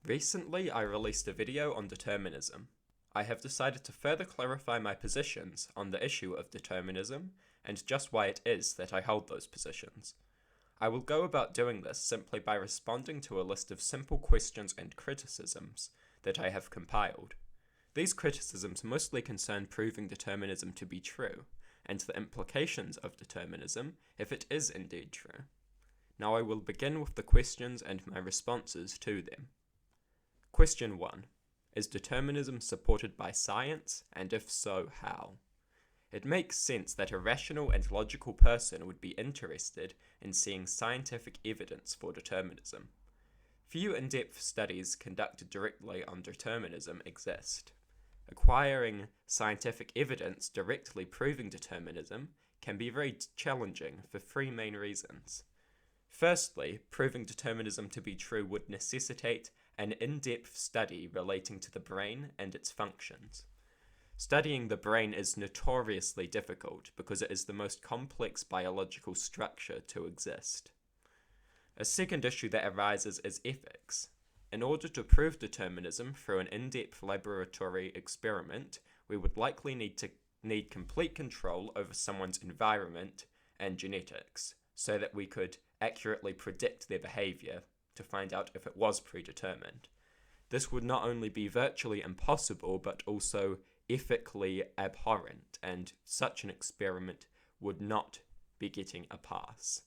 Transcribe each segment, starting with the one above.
Recently, I released a video on determinism. I have decided to further clarify my positions on the issue of determinism and just why it is that I hold those positions. I will go about doing this simply by responding to a list of simple questions and criticisms that I have compiled. These criticisms mostly concern proving determinism to be true, and the implications of determinism if it is indeed true. Now I will begin with the questions and my responses to them. Question 1. Is determinism supported by science, and if so, how? It makes sense that a rational and logical person would be interested in seeing scientific evidence for determinism. Few in-depth studies conducted directly on determinism exist. Acquiring scientific evidence directly proving determinism can be very challenging for three main reasons. Firstly, proving determinism to be true would necessitate an in-depth study relating to the brain and its functions. Studying the brain is notoriously difficult because it is the most complex biological structure to exist. A second issue that arises is ethics. In order to prove determinism through an in-depth laboratory experiment, we would likely need complete control over someone's environment and genetics, so that we could accurately predict their behavior to find out if it was predetermined. This would not only be virtually impossible, but also ethically abhorrent, and such an experiment would not be getting a pass.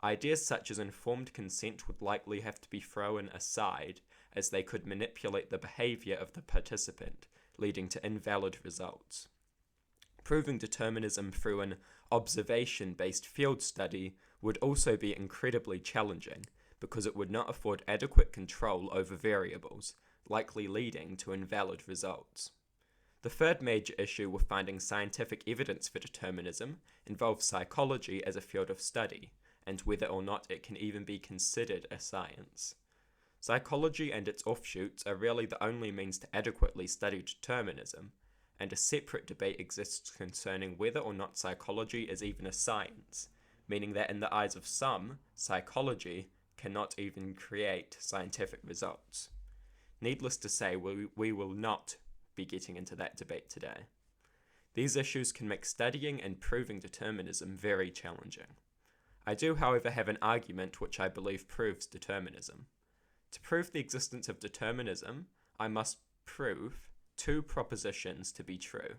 Ideas such as informed consent would likely have to be thrown aside, as they could manipulate the behavior of the participant, leading to invalid results. Proving determinism through an observation-based field study would also be incredibly challenging, because it would not afford adequate control over variables, likely leading to invalid results. The third major issue with finding scientific evidence for determinism involves psychology as a field of study, and whether or not it can even be considered a science. Psychology and its offshoots are really the only means to adequately study determinism, and a separate debate exists concerning whether or not psychology is even a science, meaning that in the eyes of some, psychology cannot even create scientific results. Needless to say, we will not be getting into that debate today. These issues can make studying and proving determinism very challenging. I do, however, have an argument which I believe proves determinism. To prove the existence of determinism, I must prove two propositions to be true.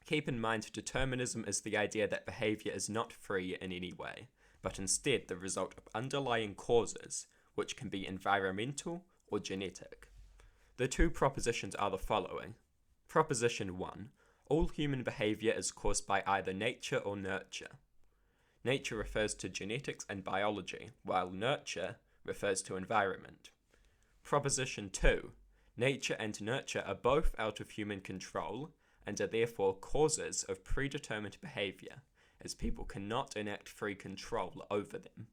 Keep in mind, determinism is the idea that behavior is not free in any way, but instead the result of underlying causes, which can be environmental or genetic. The two propositions are the following. Proposition 1. All human behavior is caused by either nature or nurture. Nature refers to genetics and biology, while nurture refers to environment. Proposition 2. Nature and nurture are both out of human control and are therefore causes of predetermined behavior, as people cannot enact free control over them.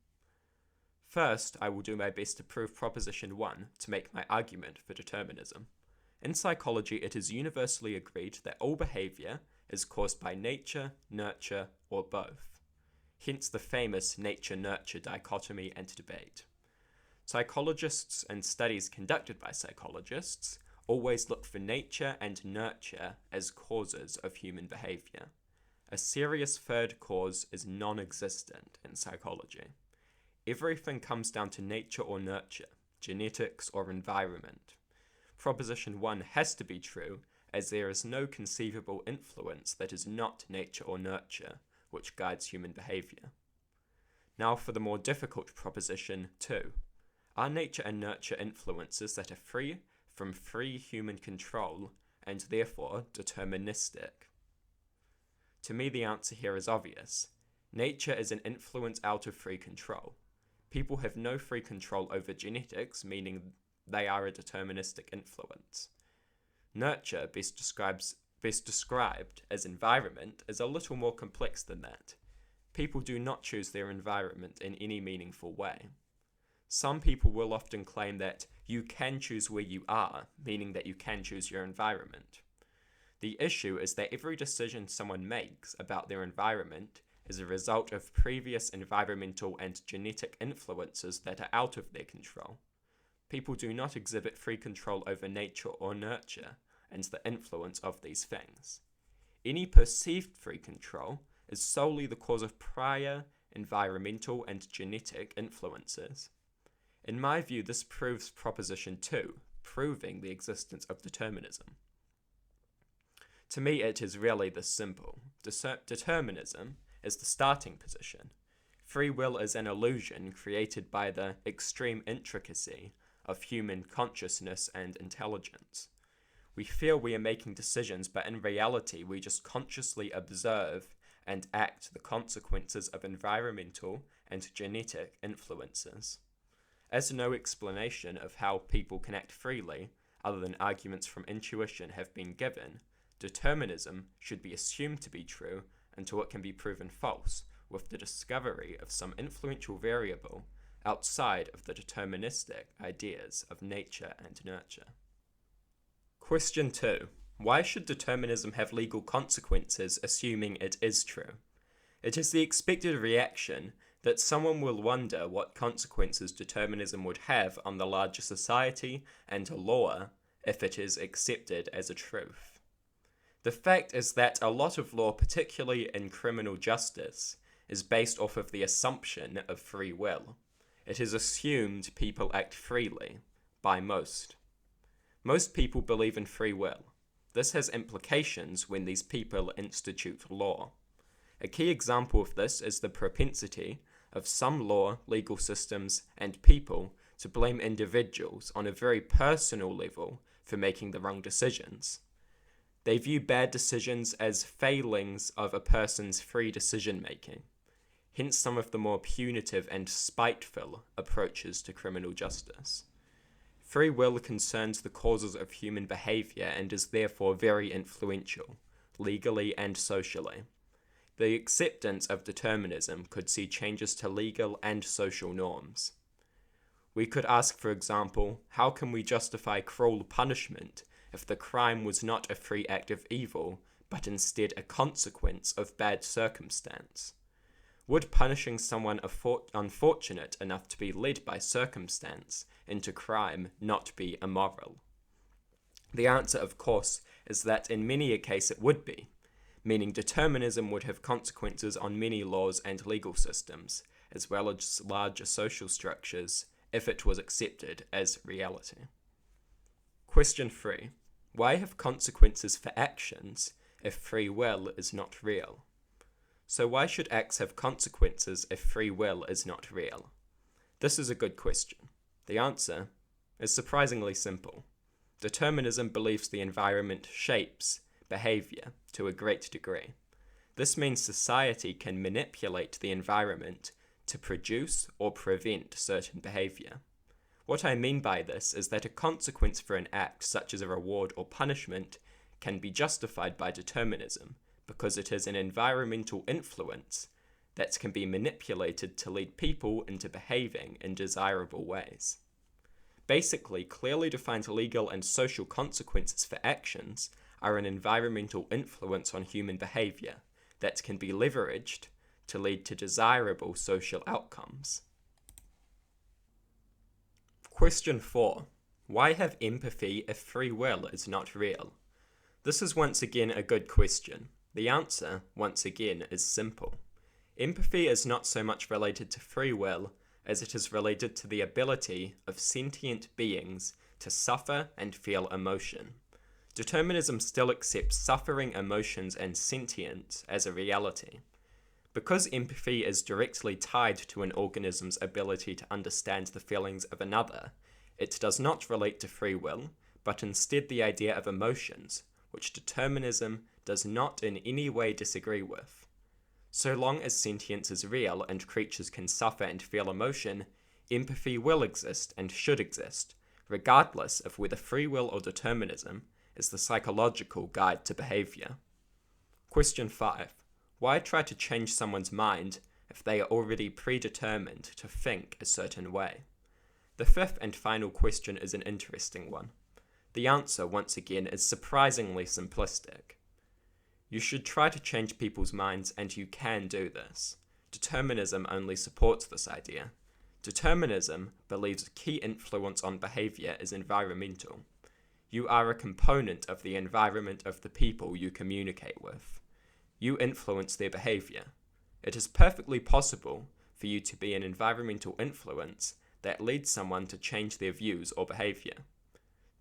First, I will do my best to prove Proposition 1 to make my argument for determinism. In psychology, it is universally agreed that all behavior is caused by nature, nurture, or both. Hence the famous nature-nurture dichotomy and debate. Psychologists and studies conducted by psychologists always look for nature and nurture as causes of human behavior. A serious third cause is non-existent in psychology. Everything comes down to nature or nurture, genetics or environment. Proposition 1 has to be true, as there is no conceivable influence that is not nature or nurture, which guides human behavior. Now for the more difficult proposition 2. Are nature and nurture influences that are free from free human control, and therefore deterministic? To me, the answer here is obvious. Nature is an influence out of free control. People have no free control over genetics, meaning they are a deterministic influence. Nurture, best described as environment, is a little more complex than that. People do not choose their environment in any meaningful way. Some people will often claim that you can choose where you are, meaning that you can choose your environment. The issue is that every decision someone makes about their environment is a result of previous environmental and genetic influences that are out of their control. people do not exhibit free control over nature or nurture and the influence of these things. Any perceived free control is solely the cause of prior environmental and genetic influences. In my view, this proves Proposition 2, proving the existence of determinism. To me, it is really this simple. Determinism is the starting position. Free will is an illusion created by the extreme intricacy of human consciousness and intelligence. We feel we are making decisions, but in reality, we just consciously observe and act the consequences of environmental and genetic influences. As no explanation of how people can act freely, other than arguments from intuition, have been given, determinism should be assumed to be true until it can be proven false, with the discovery of some influential variable outside of the deterministic ideas of nature and nurture. Question 2. Why should determinism have legal consequences, assuming it is true? It is the expected reaction that someone will wonder what consequences determinism would have on the larger society and law if it is accepted as a truth. The fact is that a lot of law, particularly in criminal justice, is based off of the assumption of free will. It is assumed people act freely, by most. Most people believe in free will. This has implications when these people institute law. A key example of this is the propensity of some law, legal systems, and people to blame individuals on a very personal level for making the wrong decisions. They view bad decisions as failings of a person's free decision-making, hence some of the more punitive and spiteful approaches to criminal justice. Free will concerns the causes of human behavior and is therefore very influential, legally and socially. The acceptance of determinism could see changes to legal and social norms. We could ask, for example, how can we justify cruel punishment if the crime was not a free act of evil, but instead a consequence of bad circumstance? Would punishing someone unfortunate enough to be led by circumstance into crime not be immoral? The answer, of course, is that in many a case it would be, meaning determinism would have consequences on many laws and legal systems, as well as larger social structures, if it was accepted as reality. Question 3. Why have consequences for actions if free will is not real? So why should acts have consequences if free will is not real? This is a good question. The answer is surprisingly simple. Determinism believes the environment shapes behavior to a great degree. This means society can manipulate the environment to produce or prevent certain behavior. What I mean by this is that a consequence for an act, such as a reward or punishment, can be justified by determinism, because it is an environmental influence that can be manipulated to lead people into behaving in desirable ways. Basically, clearly defined legal and social consequences for actions are an environmental influence on human behavior that can be leveraged to lead to desirable social outcomes. Question 4. Why have empathy if free will is not real? This is once again a good question. The answer, once again, is simple. Empathy is not so much related to free will as it is related to the ability of sentient beings to suffer and feel emotion. Determinism still accepts suffering, emotions, and sentience as a reality. Because empathy is directly tied to an organism's ability to understand the feelings of another, it does not relate to free will, but instead the idea of emotions, which determinism does not in any way disagree with. So long as sentience is real and creatures can suffer and feel emotion, empathy will exist and should exist, regardless of whether free will or determinism is the psychological guide to behavior. Question 5. Why try to change someone's mind if they are already predetermined to think a certain way? The fifth and final question is an interesting one. The answer, once again, is surprisingly simplistic. You should try to change people's minds, and you can do this. Determinism only supports this idea. Determinism believes key influence on behavior is environmental. You are a component of the environment of the people you communicate with. You influence their behavior. It is perfectly possible for you to be an environmental influence that leads someone to change their views or behavior.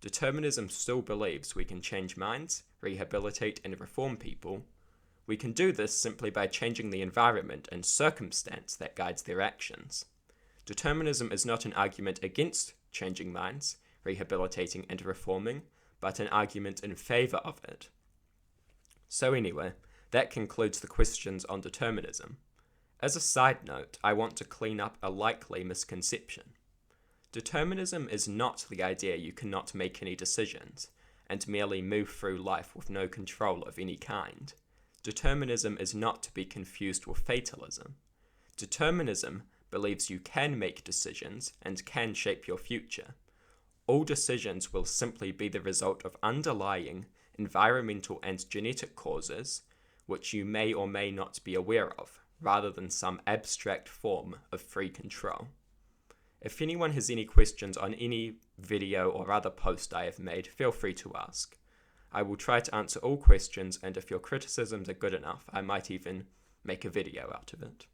Determinism still believes we can change minds, rehabilitate and reform people. We can do this simply by changing the environment and circumstance that guides their actions. Determinism is not an argument against changing minds, rehabilitating and reforming, but an argument in favour of it. So anyway, that concludes the questions on determinism. As a side note, I want to clean up a likely misconception. Determinism is not the idea you cannot make any decisions, and merely move through life with no control of any kind. Determinism is not to be confused with fatalism. Determinism believes you can make decisions and can shape your future. All decisions will simply be the result of underlying environmental and genetic causes, which you may or may not be aware of, rather than some abstract form of free control. If anyone has any questions on any video or other post I have made, feel free to ask. I will try to answer all questions, and if your criticisms are good enough, I might even make a video out of it.